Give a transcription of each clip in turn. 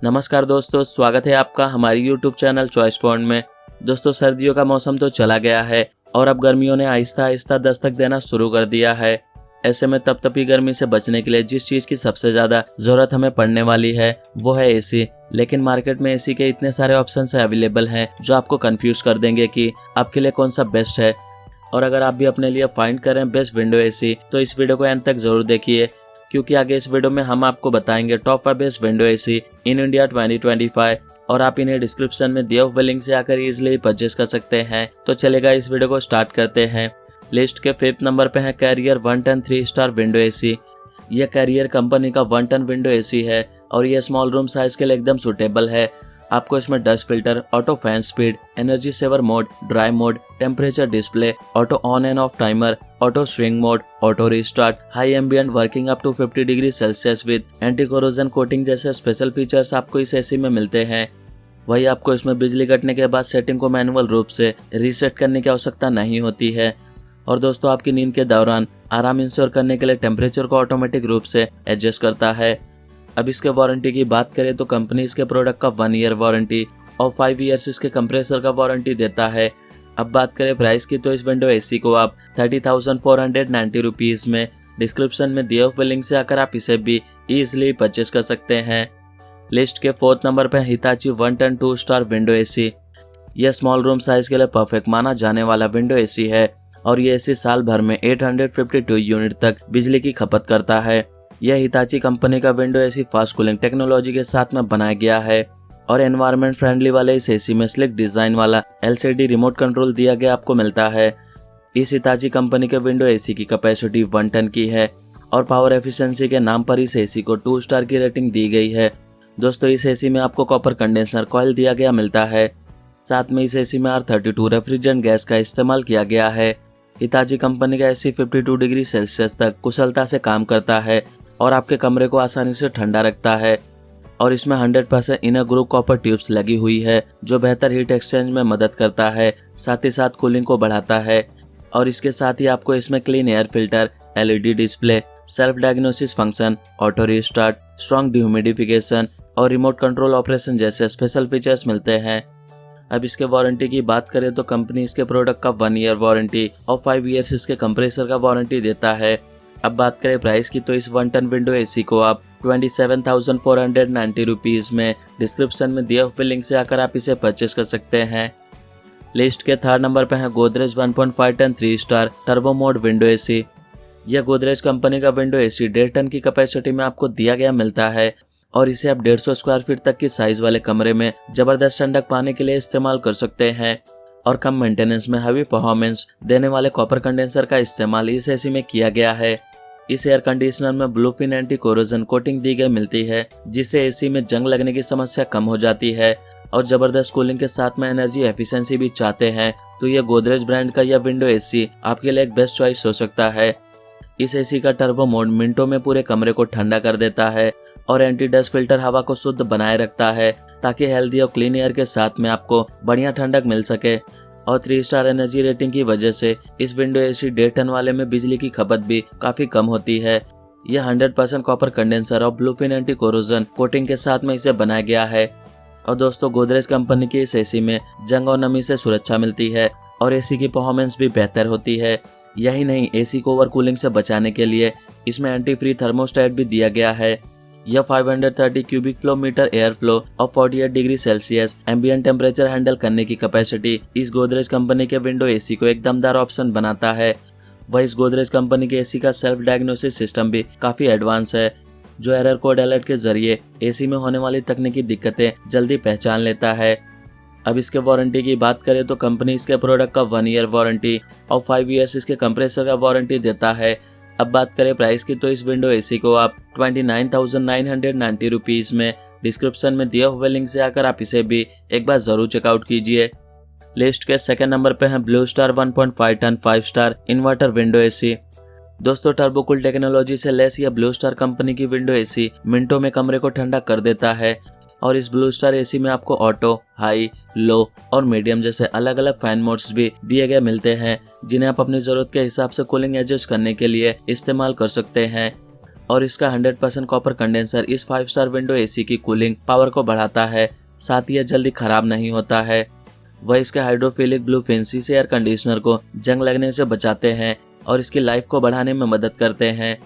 नमस्कार दोस्तों, स्वागत है आपका हमारी यूट्यूब चैनल चॉइस पॉइंट में। दोस्तों, सर्दियों का मौसम तो चला गया है और अब गर्मियों ने आहिस्ता आहिस्ता दस्तक देना शुरू कर दिया है। ऐसे में तपतपी गर्मी से बचने के लिए जिस चीज़ की सबसे ज़्यादा ज़रूरत हमें पड़ने वाली है वो है एसी। लेकिन मार्केट में एसी के इतने सारे ऑप्शंस अवेलेबल हैं जो आपको कंफ्यूज कर देंगे कि आपके लिए कौन सा बेस्ट है। और अगर आप भी अपने लिए फाइंड करें बेस्ट विंडो एसी तो इस वीडियो को एंड तक जरूर देखिए, क्योंकि आगे इस वीडियो में हम आपको बताएंगे top 5 best window AC in India 2025 और आप इन्हें डिस्क्रिप्शन में दिए हुए लिंक से आकर इजीली परचेस कर सकते हैं। तो चलेगा, इस वीडियो को स्टार्ट करते हैं। लिस्ट के 5th नंबर पे है Carrier 1 ton 3 star window AC. यह कैरियर कंपनी का 1 टन विंडो एसी है और यह स्मॉल रूम साइज के लिए एकदम सुटेबल है। आपको इसमें dust filter, auto fan speed, energy saver mode, dry mode, temperature display, auto on and off timer, auto swing mode, auto restart, high ambient working up to 50 degree Celsius with anti corrosion coating जैसे special features आपको इस AC में मिलते हैं। वही आपको इसमें बिजली कटने के बाद सेटिंग को मैनुअल रूप से रीसेट करने की आवश्यकता नहीं होती है। और दोस्तों, आपकी नींद के दौरान आराम इंश्योर करने के लिए टेम्परेचर को ऑटोमेटिक रूप से एडजस्ट करता है। अब इसके वारंटी की बात करें तो कंपनी इसके प्रोडक्ट का 1 ईयर वारंटी और 5 ईयर्स इसके कंप्रेसर का वारंटी देता है। अब बात करें प्राइस की तो इस विंडो एसी को आप 30,490 रुपीज़ में डिस्क्रिप्शन में दिए हुए लिंक से आकर आप इसे भी ईजिली परचेस कर सकते हैं। लिस्ट के 4th नंबर पर Hitachi 1 ton 2 star window AC. यह स्मॉल रूम साइज के लिए परफेक्ट माना जाने वाला विंडो एसी है और ये एसी साल भर में 852 यूनिट तक बिजली की खपत करता है। यह हिताची कंपनी का window AC fast cooling technology के साथ में बनाया गया है और एनवायरनमेंट फ्रेंडली वाले इस एसी में स्लिक डिजाइन वाला LCD रिमोट कंट्रोल दिया गया आपको मिलता है। इस हिताची कंपनी के विंडो एसी की कैपेसिटी 1 टन की है और पावर एफिशिएंसी के नाम पर इस एसी को 2 स्टार की रेटिंग दी गई है। दोस्तों, इस एसी में आपको कॉपर कंडेंसर कॉइल दिया गया मिलता है। साथ में इस एसी में R32 रेफ्रिजरेंट गैस का इस्तेमाल किया गया है। हिताची कंपनी का एसी 52 डिग्री सेल्सियस तक कुशलता से काम करता है और आपके कमरे को आसानी से ठंडा रखता है। और इसमें 100% इनर ग्रुव कॉपर ट्यूब्स लगी हुई है जो बेहतर हीट एक्सचेंज में मदद करता है, साथ ही साथ कूलिंग को बढ़ाता है। और इसके साथ ही आपको इसमें clean air filter, LED display, self diagnosis function, auto restart, strong dehumidification और रिमोट कंट्रोल ऑपरेशन जैसे स्पेशल फीचर्स मिलते हैं। अब इसके वारंटी की बात करें तो कंपनी इसके प्रोडक्ट का 1 ईयर वारंटी और 5 ईयर्स इसके कंप्रेसर का वारंटी देता है। अब बात करें प्राइस की तो इस 1 टन विंडो एसी को आप 27,490 रुपीज़ में डिस्क्रिप्शन में दिए हुए लिंक से आकर आप इसे परचेस कर सकते हैं। लिस्ट के 3rd नंबर पर है Godrej 1.5 ton 3 star turbo mode window AC. यह गोदरेज कंपनी का विंडो एसी 1.5 टन की कैपेसिटी में आपको दिया गया मिलता है और इसे आप 150 स्क्वायर फीट तक की साइज वाले कमरे में जबरदस्त ठंडक पाने के लिए इस्तेमाल कर सकते हैं। और कम मेंटेनेंस में हैवी परफॉर्मेंस देने वाले कॉपर कंडेंसर का इस्तेमाल इस एसी में किया गया है। इस एयर कंडीशनर में ब्लूफिन एंटी कोरोजन कोटिंग दी गई मिलती है जिससे एसी में जंग लगने की समस्या कम हो जाती है। और जबरदस्त कूलिंग के साथ में एनर्जी एफिशिएंसी भी चाहते हैं तो यह गोदरेज ब्रांड का यह विंडो एसी आपके लिए एक बेस्ट चॉइस हो सकता है। इस एसी का टर्बो मोड मिनटों में पूरे कमरे को ठंडा कर देता है और एंटी डस्ट फिल्टर हवा को शुद्ध बनाए रखता है ताकि हेल्दी और क्लीन एयर के साथ में आपको बढ़िया ठंडक मिल सके। और 3 स्टार एनर्जी रेटिंग की वजह से इस विंडो एसी 1.5 टन वाले में बिजली की खपत भी काफी कम होती है। यह 100% कॉपर कंडेंसर और ब्लूफिन एंटी कोरोजन कोटिंग के साथ में इसे बनाया गया है। और दोस्तों, गोदरेज कंपनी की इस एसी में जंग और नमी से सुरक्षा मिलती है और एसी की परफॉर्मेंस भी बेहतर होती है। यही नहीं, एसी को ओवर कूलिंग से बचाने के लिए इसमें एंटी फ्री थर्मोस्टेट भी दिया गया है। यह 530 cubic flow meter air flow और 48 degree Celsius ambient temperature handle करने की कैपेसिटी इस गोदरेज कंपनी के विंडो एसी को एक दमदार ऑप्शन बनाता है। वह इस गोदरेज कंपनी के एसी का सेल्फ डायग्नोसिस सिस्टम भी काफी एडवांस है जो एरर कोड अलर्ट के जरिए एसी में होने वाली तकनीकी दिक्कतें जल्दी पहचान लेता है। अब इसके वारंटी की बात करें तो कंपनी इसके प्रोडक्ट का 1 ईयर वारंटी और 5 ईयर्स इसके कंप्रेसर का वारंटी देता है। अब बात करें प्राइस की तो इस विंडो एसी को आप 29,990 रुपीज़ में डिस्क्रिप्शन में दिए हुए लिंक से आकर आप इसे भी एक बार जरूर चेकआउट कीजिए। लिस्ट के 2nd नंबर पे है Blue Star 1.5 ton 5 star inverter window AC. दोस्तों, टर्बोकूल टेक्नोलॉजी से लैस यह ब्लू स्टार कंपनी की विंडो एसी मिनटों में कमरे को ठंडा कर देता है और इस ब्लू स्टार एसी में आपको ऑटो, हाई, लो और मीडियम जैसे अलग अलग फैन मोड्स भी दिए गए मिलते हैं जिन्हें आप अपनी जरूरत के हिसाब से कूलिंग एडजस्ट करने के लिए इस्तेमाल कर सकते हैं। और इसका 100% कॉपर कंडेंसर इस 5 स्टार विंडो एसी की कूलिंग पावर को बढ़ाता है, साथ ही यह जल्दी खराब नहीं होता है। वह इसके हाइड्रोफिलिक ब्लू फैंसी से एयर कंडीशनर को जंग लगने से बचाते हैं और इसकी लाइफ को बढ़ाने में मदद करते हैं।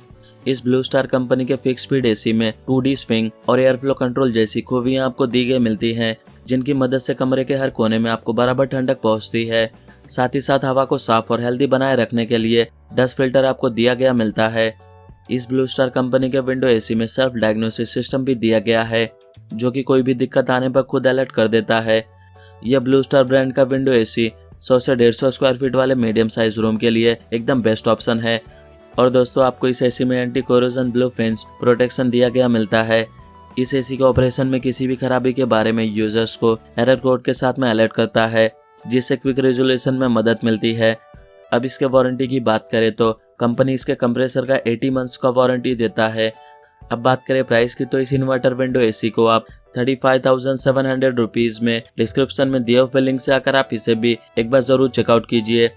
इस ब्लू स्टार कंपनी के फिक्स स्पीड एसी में 2D स्विंग और एयर फ्लो कंट्रोल जैसी खूबियां आपको दी गई मिलती हैं, जिनकी मदद से कमरे के हर कोने में आपको बराबर ठंडक पहुंचती है। साथ ही साथ हवा को साफ और हेल्दी बनाए रखने के लिए डस्ट फिल्टर आपको दिया गया मिलता है। इस ब्लू स्टार कंपनी के विंडो एसी में सेल्फ डायग्नोसिस सिस्टम भी दिया गया है, जो कि कोई भी दिक्कत आने पर खुद अलर्ट कर देता है। यह ब्लू स्टार ब्रांड का विंडो एसी 100 से 150 स्क्वायर फीट वाले मीडियम साइज रूम के लिए एकदम बेस्ट ऑप्शन है। और दोस्तों, आपको इस एसी में anti corrosion blue fins protection दिया गया मिलता है। इस एसी के ऑपरेशन में किसी भी खराबी के बारे में यूजर्स को एरर कोड के साथ में अलर्ट करता है, जिससे क्विक रेजोल्यूशन में मदद मिलती है। अब इसके वारंटी की बात करें तो कंपनी इसके कंप्रेसर का 80 मंथ्स का वारंटी देता है। अब बात करें प्राइस की, तो इस इन्वर्टर विंडो एसी को आप 35,700 रुपीज़ में डिस्क्रिप्शन में दिए हुए लिंक से आकर आप इसे भी एक बार जरूर चेकआउट कीजिए।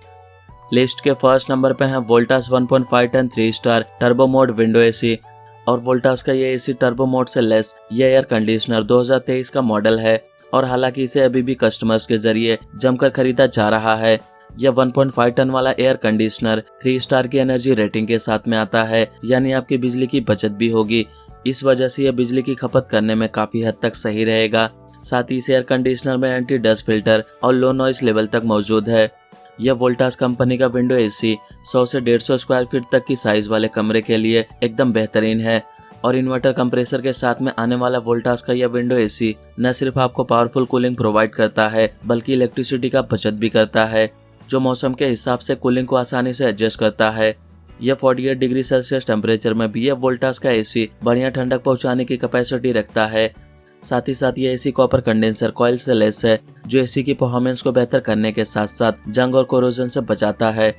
लिस्ट के फर्स्ट नंबर पे है Voltas 1.5 ton 3 star turbo mode window AC. और वोल्टास का ये एसी टर्बो मोड से लेस ये एयर कंडीशनर 2023 का मॉडल है, और हालांकि इसे अभी भी कस्टमर्स के जरिए जमकर खरीदा जा रहा है। यह 1.5 टन वाला एयर कंडीशनर 3 स्टार की एनर्जी रेटिंग के साथ में आता है, यानी आपकी बिजली की बचत भी होगी। इस वजह से यह बिजली की खपत करने में काफी हद तक सही रहेगा। साथ ही इस एयर कंडीशनर में एंटी डस्ट फिल्टर और लो नॉइस लेवल तक मौजूद है। यह वोल्टास कंपनी का विंडो एसी 100 से 150 स्क्वायर फीट तक की साइज वाले कमरे के लिए एकदम बेहतरीन है। और इन्वर्टर कंप्रेसर के साथ में आने वाला वोल्टास का यह विंडो एसी न सिर्फ आपको पावरफुल कूलिंग प्रोवाइड करता है, बल्कि इलेक्ट्रिसिटी का बचत भी करता है, जो मौसम के हिसाब से कूलिंग को आसानी से एडजस्ट करता है। यह 48 डिग्री सेल्सियस टेम्परेचर में भी यह वोल्टास का एसी बढ़िया ठंडक पहुंचाने की कैपेसिटी रखता है। साथ ही साथ ये एसी कॉपर कंडेंसर कॉइल से लेस है, जो एसी की परफॉर्मेंस को बेहतर करने के साथ साथ जंग और कोरोजन से बचाता है।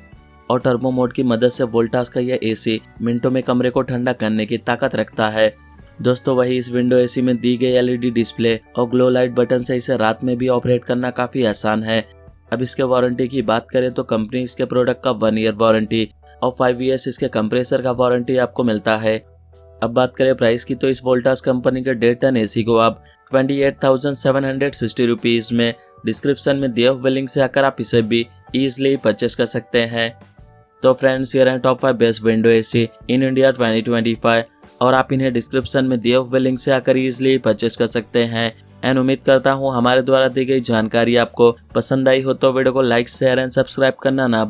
और टर्बो मोड की मदद से वोल्टास का यह एसी मिनटों में कमरे को ठंडा करने की ताकत रखता है। दोस्तों, वही इस विंडो एसी में दी गई LED डिस्प्ले और ग्लो लाइट बटन से इसे रात में भी ऑपरेट करना काफी आसान है। अब इसके वारंटी की बात करें तो कंपनी इसके प्रोडक्ट का 1 ईयर वारंटी और 5 ईयर्स इसके कंप्रेसर का वारंटी आपको मिलता है। अब बात करें प्राइस की, तो इस वोल्टास कंपनी के 1.5 टन एसी को आप 28,760 रुपीज़ में डिस्क्रिप्शन में दिए हुए लिंक से आकर आप इसे भी ईजिली परचेस कर सकते हैं। तो फ्रेंड्स, ये रहे top 5 best window AC in India 2025, और आप इन्हें डिस्क्रिप्शन में दिए हुए लिंक से आकर ईजिली परचेस कर सकते हैं। एंड उम्मीद करता हूँ हमारे द्वारा दी गई जानकारी आपको पसंद आई हो, तो वीडियो को लाइक शेयर एंड सब्सक्राइब करना ना